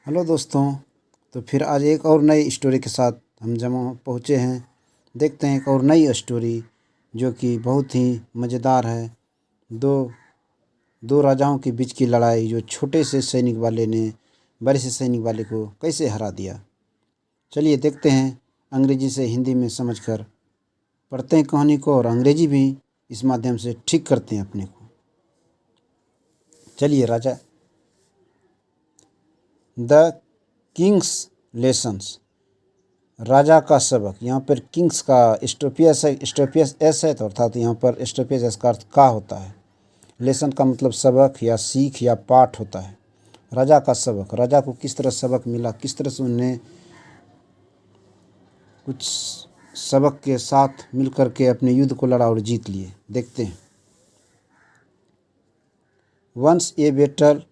Hello दोस्तों। तो फिर आज एक और नई स्टोरी के साथ हम जमा पहुँचे हैं। देखते हैं एक और नई स्टोरी जो कि बहुत ही मज़ेदार है। दो दो राजाओं के बीच की लड़ाई, जो छोटे से सैनिक वाले ने बड़े से सैनिक वाले को कैसे हरा दिया। चलिए देखते हैं, अंग्रेजी से हिंदी में समझकर पढ़ते हैं कहानी को और अंग्रेजी भी इस माध्यम से ठीक करते हैं अपने को। चलिए। राजा द किंग्स लेसन्स, राजा का सबक। यहाँ पर किंग्स का स्टोपियस है, स्टोपियस एस है, तो अर्थात यहाँ पर स्टोपियस एस का अर्थ का होता है। लेसन का मतलब सबक या सीख या पाठ होता है। राजा का सबक, राजा को किस तरह सबक मिला, किस तरह से उन्हें कुछ सबक के साथ मिलकर के अपने युद्ध को लड़ा और जीत लिए, देखते हैं। वंस ए बैटल,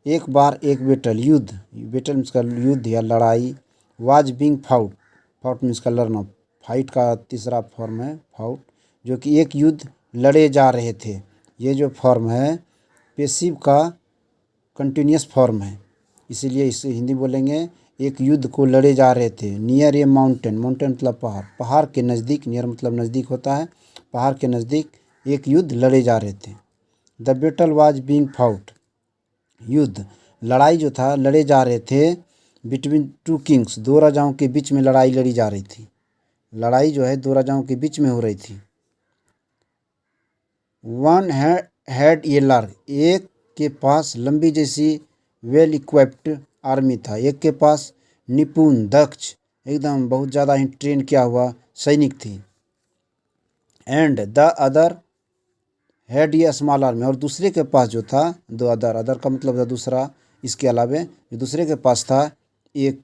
एक बार एक बैटल, युद्ध, बैटल मीन्स का युद्ध या लड़ाई। Was being fought, fought means का लड़ना, फाइट का तीसरा फॉर्म है फाउट, जो कि एक युद्ध लड़े जा रहे थे। ये जो फॉर्म है पेसिव का कंटिन्यूस फॉर्म है, इसीलिए इसे हिंदी बोलेंगे एक युद्ध को लड़े जा रहे थे। नियर ए माउंटेन, माउंटेन मतलब पहाड़, पहाड़ के नज़दीक, नियर मतलब नज़दीक होता है, पहाड़ के नज़दीक एक युद्ध लड़े जा रहे थे। The battle was being fought, युद्ध लड़ाई जो था लड़े जा रहे थे। बिटवीन टू किंग्स, दो राजाओं के बीच में लड़ाई लड़ी जा रही थी। लड़ाई जो है दो राजाओं के बीच में हो रही थी। वन हैड ए लार्ज, एक के पास लंबी जैसी वेल इक्विप्ड आर्मी था, एक के पास निपुण दक्ष एकदम बहुत ज़्यादा ही ट्रेन किया हुआ सैनिक थी। एंड द अदर हैड ये स्मॉल आर्मी, और दूसरे के पास जो था, दो अदर, अदर का मतलब था दूसरा, इसके अलावे जो दूसरे के पास था एक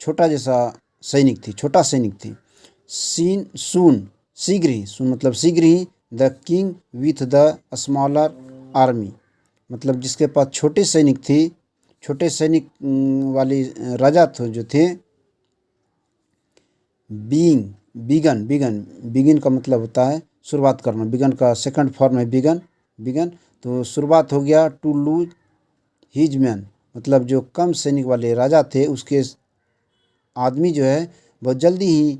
छोटा जैसा सैनिक थी, छोटा सैनिक थी। सून, शीघ्र ही, सून मतलब शीघ्र ही, the king with the smaller army, मतलब जिसके पास छोटे सैनिक थी, छोटे सैनिक वाली राजा जो थे। बीइंग, बिगन, बिगिन का मतलब होता है शुरुआत करना, बिगन का सेकंड फॉर्म है बिगन, बिगन तो शुरुआत हो गया। टू लूज हिज मैन, मतलब जो कम सैनिक वाले राजा थे उसके आदमी जो है बहुत जल्दी ही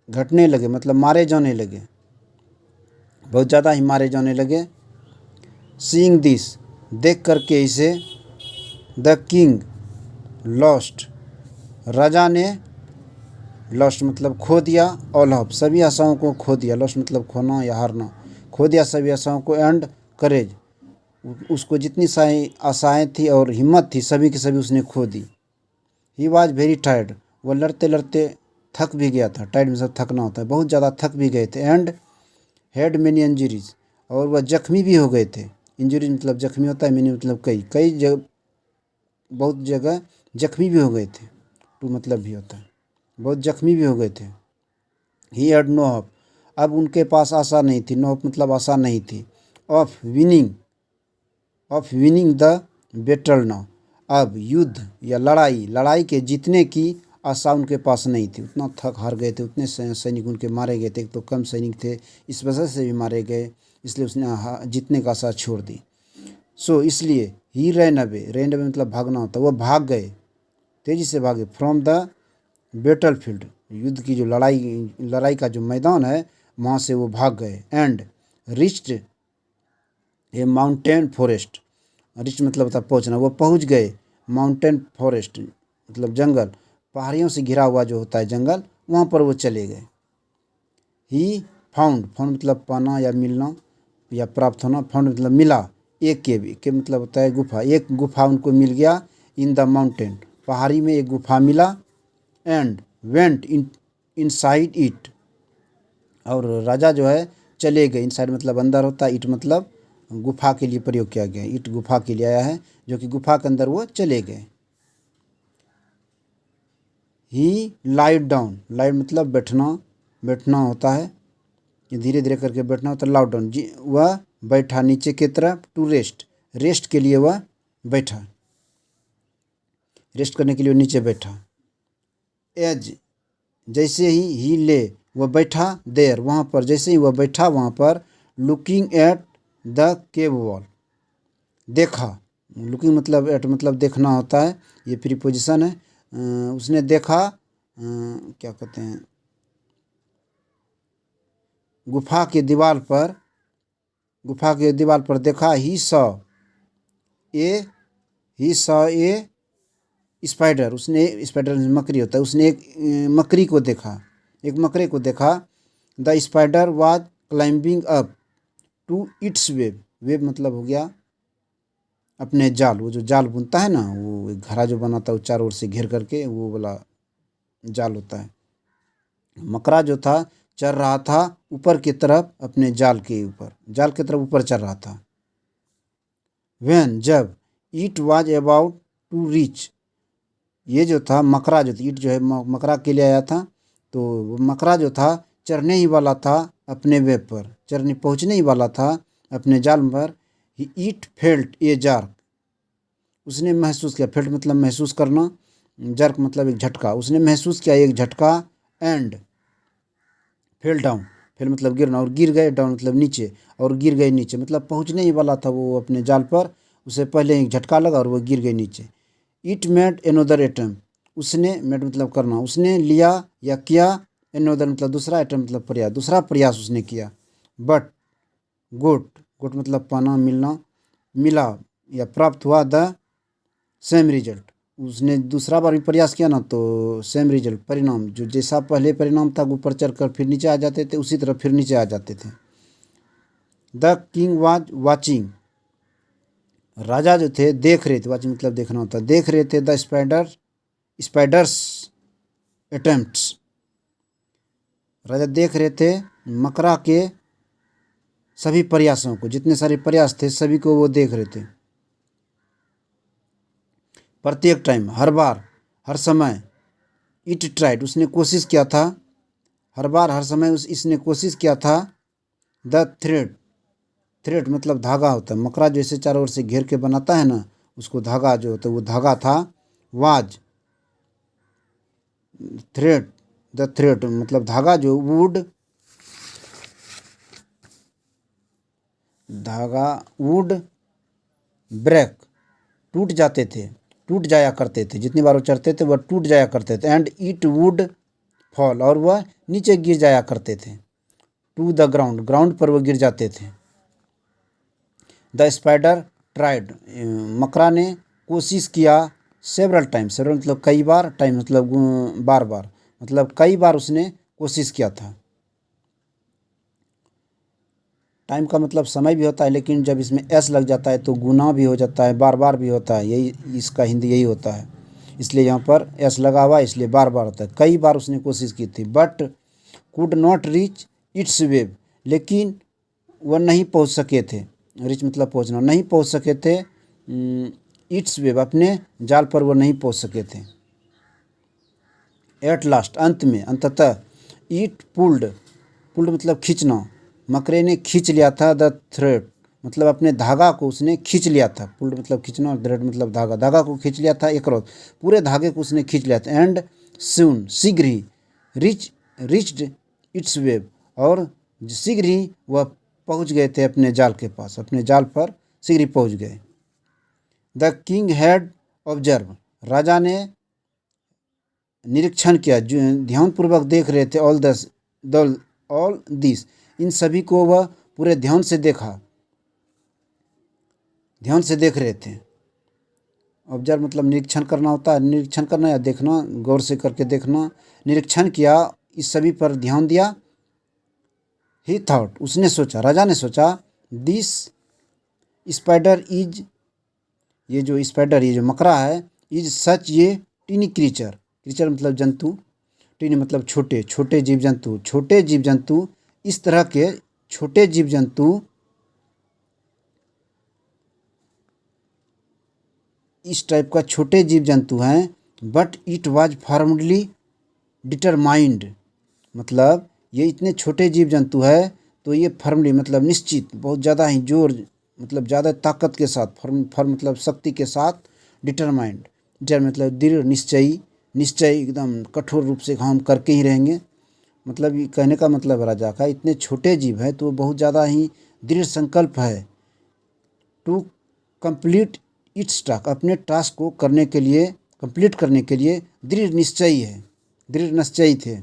घटने लगे, मतलब मारे जाने लगे, बहुत ज़्यादा ही मारे जाने लगे। सीइंग दिस, देख करके इसे, द किंग लॉस्ट, राजा ने, लॉस्ट मतलब खो दिया, ऑल ऑफ, सभी आशाओं को खो दिया, लॉस्ट मतलब खोना या हारना, खो दिया सभी आशाओं को। एंड करेज, उसको जितनी सारी आशाएँ थी और हिम्मत थी सभी की सभी उसने खो दी। ही वॉज वेरी टायर्ड, वह लड़ते लड़ते थक भी गया था, टायर्ड में सब थकना होता है, बहुत ज़्यादा थक भी गए थे। एंड हैड मेनी इंजरीज, और वह जख्मी भी हो गए थे। इंजरीज मतलब जख्मी होता है, मेनी मतलब कई जगह, बहुत जगह जख्मी भी हो गए थे। टू मतलब भी होता है, बहुत जख्मी भी हो गए थे। ही हैड नो होप, अब उनके पास आशा नहीं थी, नो होप मतलब आशा नहीं थी। Of winning, of winning the battle now, अब युद्ध या लड़ाई के जीतने की आशा उनके पास नहीं थी, उतना थक हार गए थे, उतने सैनिक उनके मारे गए थे, तो कम सैनिक थे इस वजह से भी मारे गए, इसलिए उसने जीतने का आशा छोड़ दी। सो इसलिए ही रैन अवे मतलब भागना होता, वो भाग गए, तेज़ी से भागे। फ्रॉम द बैटल फील्ड, युद्ध की जो लड़ाई का जो मैदान है वहाँ से वो भाग गए। And reached a mountain forest, reach मतलब होता पहुँचना, वो पहुँच गए माउंटेन फॉरेस्ट मतलब जंगल, पहाड़ियों से घिरा हुआ जो होता है जंगल, वहाँ पर वो चले गए। ही फाउंड, फाउंड मतलब पाना या मिलना या प्राप्त होना, फाउंड मतलब मिला। एक के मतलब होता है गुफा, एक गुफा उनको मिल गया। इन द माउंटेन, पहाड़ी में एक गुफा मिला। एंड वेंट इनसाइड इट, और राजा जो है चले गए, इनसाइड मतलब अंदर होता है, इट मतलब गुफा के लिए प्रयोग किया गया, इट गुफा के लिए आया है, जो कि गुफा के अंदर वो चले गए। ही लाइड डाउन, लाइड मतलब बैठना होता है, ये धीरे धीरे करके बैठना होता है। लाउड डाउन जी, वह बैठा नीचे की तरफ। टू रेस्ट, रेस्ट के लिए वह बैठा, रेस्ट करने के लिए नीचे बैठा। एज, जैसे ही ले, वह बैठा, देर वहाँ पर, जैसे ही वह बैठा वहाँ पर। Looking at the cave wall, देखा, लुकिंग मतलब एट मतलब देखना होता है, ये प्रीपोजिशन है। उसने देखा, क्या कहते हैं, गुफा के दीवार पर देखा, ही सॉ ए स्पाइडर, उसने, स्पाइडर मकड़ी होता है, उसने एक मकड़ी को देखा, एक मकड़े को देखा। The spider was climbing up to its web, web मतलब हो गया अपने जाल, वो जो जाल बुनता है ना, वो एक घड़ा जो बनाता है वो चारों ओर से घेर करके, वो वाला जाल होता है। मकड़ा जो था चढ़ रहा था ऊपर की तरफ, अपने जाल की तरफ ऊपर चढ़ रहा था। व्हेन जब, it was about to reach, ये जो था मकड़ा जो था, ईट जो है मकड़ा के लिए आया था, तो मकड़ा जो था चढ़ने ही वाला था अपने वेब पर, पहुंचने ही वाला था अपने जाल पर। ईट फेल्ट ए जार्क, उसने महसूस किया, फेल्ट मतलब महसूस करना, जर्क मतलब एक झटका, उसने महसूस किया एक झटका। एंड फेल डाउन, फेल मतलब गिरना, और गिर गए, डाउन मतलब नीचे, और गिर गए नीचे, मतलब पहुंचने ही वाला था वो अपने जाल पर, उसे पहले एक झटका लगा और वो गिर गए नीचे। इट मेड एनोदर अटेम्प्ट, उसने, मेड मतलब करना, उसने लिया या किया, एनोदर मतलब दूसरा, अटेम्प्ट मतलब प्रयास, दूसरा प्रयास उसने किया। बट गोट मतलब पाना, मिलना, मिला या प्राप्त हुआ द सेम रिजल्ट, उसने दूसरा बार भी प्रयास किया ना, तो सेम रिजल्ट, परिणाम, जो जैसा पहले परिणाम था, ऊपर चढ़कर फिर नीचे आ जाते थे, उसी तरह फिर नीचे आ जाते थे। द किंग वाज वाचिंग, राजा जो थे देख रहे थे, वाचिंग मतलब देखना होता है, देख रहे थे द स्पाइडर्स अटेम्प्ट्स, राजा देख रहे थे मकड़ा के सभी प्रयासों को, जितने सारे प्रयास थे सभी को वो देख रहे थे। प्रत्येक टाइम, हर बार, हर समय। इट ट्राइड, उसने कोशिश किया था, हर बार हर समय इसने कोशिश किया था। द थ्रेड मतलब धागा होता है, मकड़ा जैसे चारों ओर से घेर के बनाता है ना, उसको धागा जो होता है वो धागा था। वाज थ्रेड मतलब धागा, जो वुड ब्रेक, टूट जाते थे, टूट जाया करते थे, जितनी बार वो चढ़ते थे वह टूट जाया करते थे। एंड इट वुड फॉल, और वह नीचे गिर जाया करते थे। टू द ग्राउंड, ग्राउंड पर वो गिर जाते थे। द स्पाइडर ट्राइड, मकड़ा ने कोशिश किया। सेवरल मतलब कई बार, टाइम मतलब बार बार, मतलब कई बार उसने कोशिश किया था। टाइम का मतलब समय भी होता है, लेकिन जब इसमें एस लग जाता है तो गुना भी हो जाता है, बार बार भी होता है, यही इसका हिंदी यही होता है, इसलिए यहाँ पर एस लगा हुआ, इसलिए बार बार होता है। कई बार उसने कोशिश की थी। But could not reach its web, लेकिन वह नहीं पहुँच सके थे, रीच मतलब पहुँचना, नहीं पहुँच सके थे इट्स वेब, अपने जाल पर वो नहीं पहुँच सके थे। एट लास्ट, अंत में, अंततः। इट पुल्ड मतलब खींचना, मकड़े ने खींच लिया था द थ्रेड, मतलब अपने धागा को उसने खींच लिया था। पुल्ड मतलब खींचना और थ्रेड मतलब धागा, धागा को खींच लिया था, एक रोज पूरे धागे को उसने खींच लिया था। एंड सून, शीघ्र ही, रिच्ड इट्स वेब, और शीघ्र ही वह पहुंच गए थे अपने जाल के पास, अपने जाल पर शीघ्र ही पहुंच गए। द किंग हैड ऑब्जर्व, राजा ने निरीक्षण किया, ध्यानपूर्वक देख रहे थे। ऑल दिस, इन सभी को वह पूरे ध्यान से देखा, ध्यान से देख रहे थे। ऑब्जर्व मतलब निरीक्षण करना होता है, निरीक्षण करना या देखना, गौर से करके देखना। निरीक्षण किया, इस सभी पर ध्यान दिया। ही थॉट, उसने सोचा, राजा ने सोचा, दिस स्पाइडर इज, ये जो स्पाइडर, ये जो मकड़ा है, इज सच ये टीनी क्रीचर मतलब जंतु, टीनी मतलब छोटे, छोटे जीव जंतु, इस तरह के छोटे जीव जंतु इस टाइप का छोटे जीव जंतु हैं। But it was firmly determined, मतलब ये इतने छोटे जीव जंतु है तो ये फर्मली मतलब निश्चित, बहुत ज़्यादा ही जोर, मतलब ज़्यादा ताकत के साथ, फर्म मतलब शक्ति के साथ, डिटरमाइंड, डिटर मतलब दृढ़, निश्चय एकदम कठोर रूप से हम करके ही रहेंगे। मतलब ये कहने का मतलब राजा का, इतने छोटे जीव है तो बहुत ज़्यादा ही दृढ़ संकल्प है। टू कंप्लीट इट्स टास्क, अपने टास्क को करने के लिए, कंप्लीट करने के लिए दृढ़ निश्चयी है, दृढ़ निश्चयी थे।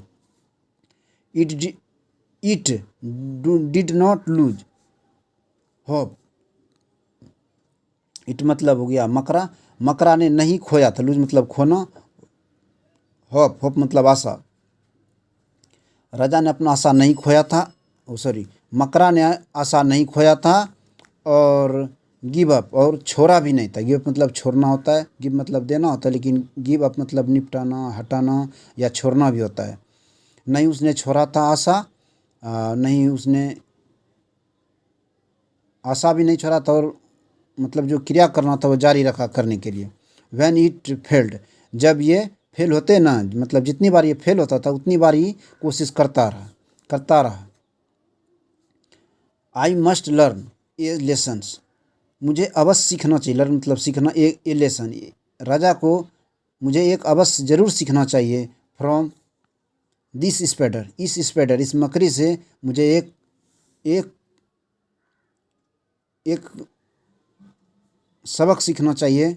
It did not lose hope. It मतलब हो गया मकरा, मकरा ने नहीं खोया था, लूज मतलब खोना, होप, होप मतलब आशा। राजा ने अपना आशा नहीं खोया था, सॉरी, मकरा ने आशा नहीं खोया था, और गिव अप, और छोड़ा भी नहीं था। गिव अप मतलब छोड़ना होता है, गिव मतलब देना होता है, लेकिन गिव अप मतलब निपटाना, हटाना या छोड़ना भी होता है। नहीं उसने छोड़ा था आशा, नहीं उसने आशा भी नहीं छोड़ा था, और मतलब जो क्रिया करना था वो जारी रखा करने के लिए। व्हेन इट फेल्ड, जब ये फेल होते ना, मतलब जितनी बार ये फेल होता था उतनी बार ही कोशिश करता रहा। I must learn A lessons, मुझे अवश्य सीखना चाहिए। लर्न मतलब सीखना, ए लेसन, राजा को मुझे एक अवश्य ज़रूर सीखना चाहिए। फ्रॉम दिस स्पेडर, इस स्पेडर, इस मकड़ी से मुझे एक एक एक सबक सीखना चाहिए।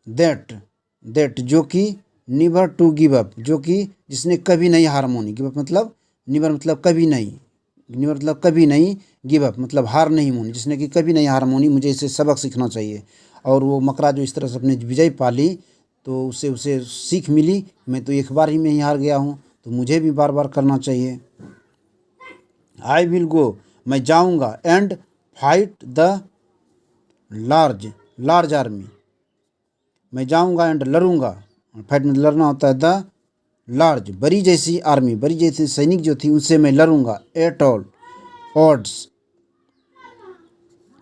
दैट जो कि निवर टू गिव अप, जो कि जिसने कभी नहीं हार मानी। गिव अप मतलब, निवर मतलब कभी नहीं, निवर मतलब कभी नहीं, गिव अप मतलब हार नहीं मानी, जिसने कि कभी नहीं हार मानी, मुझे इसे सबक सीखना चाहिए। और वो मकरा जो इस तरह से अपने विजय पाली, तो उसे उसे सीख मिली, मैं तो एक बार ही में ही हार गया हूँ, तो मुझे भी बार बार करना चाहिए। आई विल गो, मैं जाऊँगा, and fight the large army, मैं जाऊंगा एंड लड़ूंगा, फाइट में लड़ना होता है, द लार्ज, बड़ी जैसी आर्मी, बड़ी जैसी सैनिक जो थी उनसे मैं लड़ूंगा। एट ऑल ऑड्स,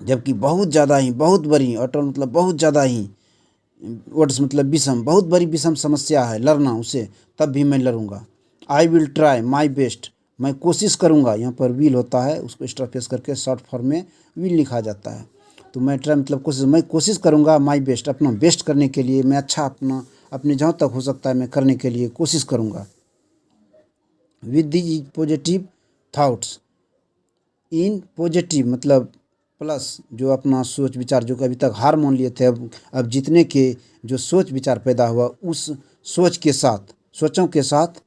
जबकि बहुत ज़्यादा ही, बहुत बड़ी, एट ऑल मतलब बहुत ज़्यादा ही, ऑड्स मतलब विषम, बहुत बड़ी विषम समस्या है लड़ना उसे, तब भी मैं लड़ूंगा। I will try my best, मैं कोशिश करूंगा, यहाँ पर विल होता है, उसको एक्स्ट्रा फेस करके शॉर्ट फॉर्म में विल लिखा जाता है। तो मैं ट्राई मतलब कोशिश, मैं कोशिश करूंगा, माई बेस्ट अपना बेस्ट करने के लिए, मैं अच्छा अपने जहाँ तक हो सकता है मैं करने के लिए कोशिश करूंगा। With these positive thoughts, in positive मतलब प्लस, जो अपना सोच विचार, जो कभी तक हार मान लिए थे, अब जीतने के जो सोच विचार पैदा हुआ, उस सोच के साथ, सोचों के साथ,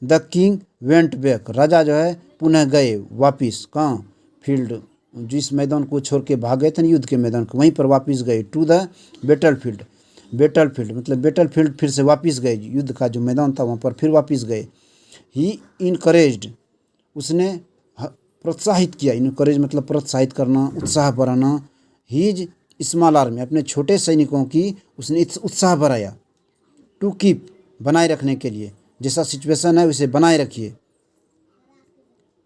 द किंग वेंट बैक, राजा जो है पुनः गए वापिस, कहाँ, फील्ड, जिस मैदान को छोड़ के भाग गए थे ना, युद्ध के मैदान को, वहीं पर वापस गए। To the battlefield, battlefield मतलब बैटल फील्ड, फिर से वापस गए, युद्ध का जो मैदान था वहाँ पर फिर वापस गए। ही इनकरेज्ड, उसने प्रोत्साहित किया, इनकरेज मतलब प्रोत्साहित करना, उत्साह बढ़ाना। हीज स्मॉल आर्मी, अपने छोटे सैनिकों की उसने उत्साह बढ़ाया। टू कीप, बनाए रखने के लिए, जैसा सिचुएशन है वैसे बनाए रखिए।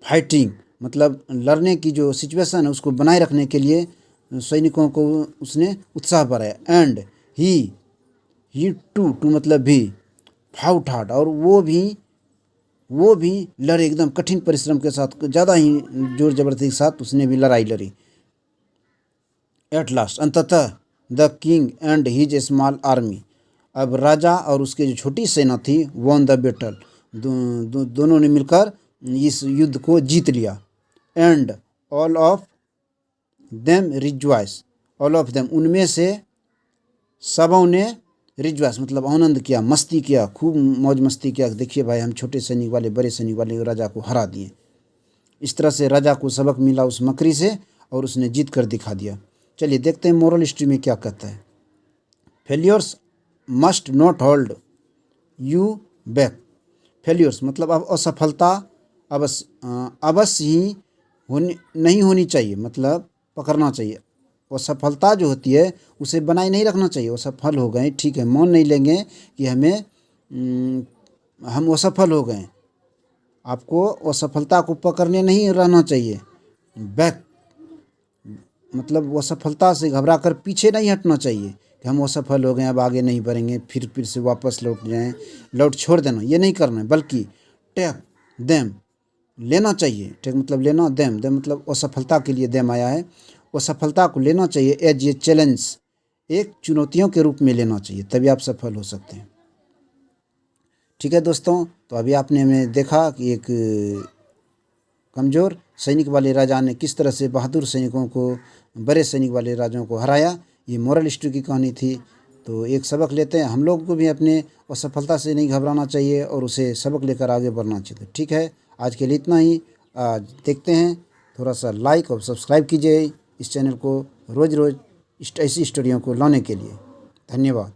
फाइटिंग मतलब लड़ने की जो सिचुएशन है उसको बनाए रखने के लिए सैनिकों को उसने उत्साह बढ़ाया। एंड ही टू मतलब भी, फाउट हार्ड, और वो भी लड़े एकदम कठिन परिश्रम के साथ, ज़्यादा ही जोर जबरदस्ती के साथ उसने भी लड़ाई लड़ी। एट लास्ट, अंततः, the king and his small army, अब राजा और उसके जो छोटी सेना थी, वॉन द बैटल, दोनों ने मिलकर इस युद्ध को जीत लिया। And all of them rejoice, all of them उनमें से सबों ने रिजॉइस मतलब आनंद किया, मस्ती किया, खूब मौज मस्ती किया। देखिए भाई, हम छोटे सैनिक वाले, बड़े सैनिक वाले राजा को हरा दिए। इस तरह से राजा को सबक मिला उस मकड़ी से, और उसने जीत कर दिखा दिया। चलिए देखते हैं मोरल हिस्ट्री में क्या कहता है। Failures must not hold you back, failures मतलब अब असफलता अवश्य ही नहीं होनी चाहिए, मतलब पकड़ना चाहिए। असफलता जो होती है उसे बनाए नहीं रखना चाहिए। असफल हो गए, ठीक है, मान नहीं लेंगे कि हम असफल हो गए, आपको असफलता को पकड़ने नहीं रहना चाहिए। बैक मतलब असफलता से घबरा कर पीछे नहीं हटना चाहिए कि हम असफल हो गए, अब आगे नहीं बढ़ेंगे, फिर से वापस लौट जाएं, लौट छोड़ देना, ये नहीं करना है। बल्कि टेक देम, लेना चाहिए। टेक मतलब लेना, देम मतलब असफलता के लिए देम आया है, असफलता को लेना चाहिए एज ए चैलेंज, एक चुनौतियों के रूप में लेना चाहिए, तभी आप सफल हो सकते हैं। ठीक है दोस्तों, तो अभी आपने हमें देखा कि एक कमज़ोर सैनिक वाले राजा ने किस तरह से बहादुर सैनिकों को, बड़े सैनिक वाले राजाओं को हराया। ये मोरल स्टोरी की कहानी थी। तो एक सबक लेते हैं, हम लोग को भी अपने असफलता से नहीं घबराना चाहिए और उसे सबक लेकर आगे बढ़ना चाहिए। तो ठीक है, आज के लिए इतना ही। आज देखते हैं, थोड़ा सा लाइक और सब्सक्राइब कीजिए इस चैनल को रोज़ रोज़ ऐसी स्टोरियों को लाने के लिए। धन्यवाद।